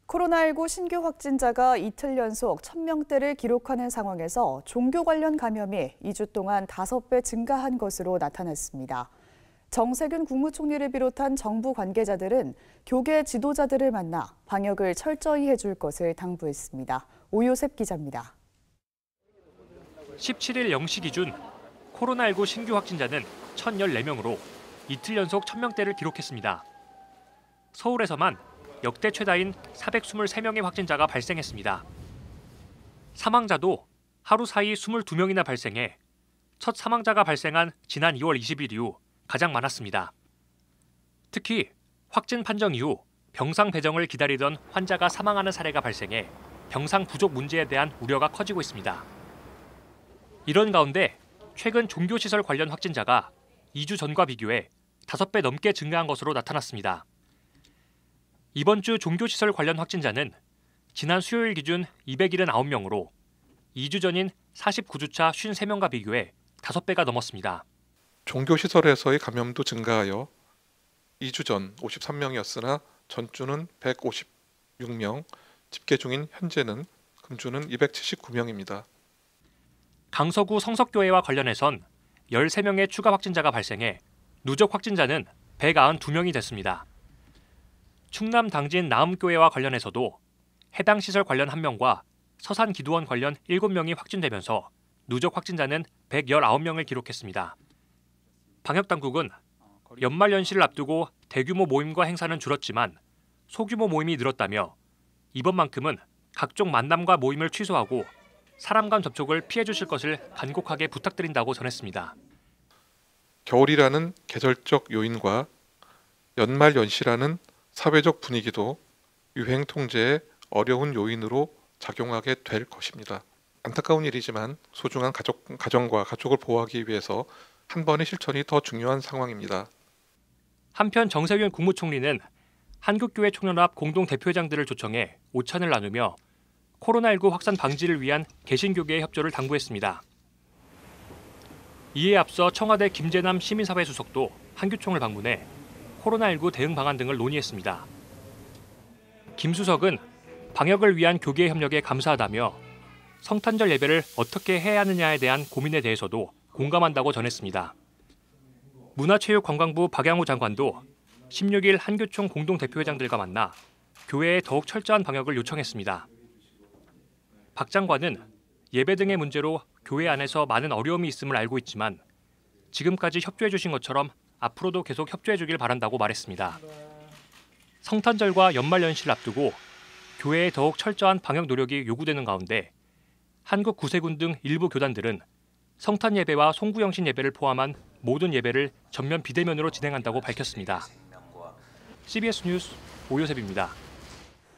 코로나19 신규 확진자가 이틀 연속 1,000명대를 기록하는 상황에서 종교 관련 감염이 2주 동안 5배 증가한 것으로 나타났습니다. 정세균 국무총리를 비롯한 정부 관계자들은 교계 지도자들을 만나 방역을 철저히 해줄 것을 당부했습니다. 오요셉 기자입니다. 17일 0시 기준 코로나19 신규 확진자는 1,014명으로 이틀 연속 1,000명대를 기록했습니다. 서울에서만 역대 최다인 423명의 확진자가 발생했습니다. 사망자도 하루 사이 22명이나 발생해 첫 사망자가 발생한 지난 2월 20일 이후 가장 많았습니다. 특히 확진 판정 이후 병상 배정을 기다리던 환자가 사망하는 사례가 발생해 병상 부족 문제에 대한 우려가 커지고 있습니다. 이런 가운데 최근 종교시설 관련 확진자가 2주 전과 비교해 5배 넘게 증가한 것으로 나타났습니다. 이번 주 종교시설 관련 확진자는 지난 수요일 기준 279명으로 2주 전인 49주차 53명과 비교해 5배가 넘었습니다. 종교시설에서의 감염도 증가하여 2주 전 53명이었으나 전주는 156명, 집계 중인 현재는 금주는 279명입니다. 강서구 성석교회와 관련해선 13명의 추가 확진자가 발생해 누적 확진자는 192명이 됐습니다. 충남 당진 나음교회와 관련해서도 해당 시설 관련 1명과 서산기도원 관련 7명이 확진되면서 누적 확진자는 119명을 기록했습니다. 방역당국은 연말연시를 앞두고 대규모 모임과 행사는 줄었지만 소규모 모임이 늘었다며 이번만큼은 각종 만남과 모임을 취소하고 사람 간 접촉을 피해 주실 것을 간곡하게 부탁드린다고 전했습니다. 겨울이라는 계절적 요인과 연말연시라는 사회적 분위기도 유행 통제에 어려운 요인으로 작용하게 될 것입니다. 안타까운 일이지만 소중한 가정과 가족을 보호하기 위해서 한 번의 실천이 더 중요한 상황입니다. 한편 정세균 국무총리는 한국교회 총연합 공동대표회장들을 초청해 오찬을 나누며 코로나19 확산 방지를 위한 개신교계의 협조를 당부했습니다. 이에 앞서 청와대 김재남 시민사회 수석도 한교총을 방문해 코로나19 대응 방안 등을 논의했습니다. 김 수석은 방역을 위한 교계의 협력에 감사하다며 성탄절 예배를 어떻게 해야 하느냐에 대한 고민에 대해서도 공감한다고 전했습니다. 문화체육관광부 박양호 장관도 16일 한교총 공동대표회장들과 만나 교회에 더욱 철저한 방역을 요청했습니다. 박 장관은 예배 등의 문제로 교회 안에서 많은 어려움이 있음을 알고 있지만 지금까지 협조해 주신 것처럼 앞으로도 계속 협조해 주길 바란다고 말했습니다. 성탄절과 연말연시를 앞두고 교회에 더욱 철저한 방역 노력이 요구되는 가운데 한국 구세군 등 일부 교단들은 성탄 예배와 송구영신 예배를 포함한 모든 예배를 전면 비대면으로 진행한다고 밝혔습니다. CBS 뉴스 오요셉입니다.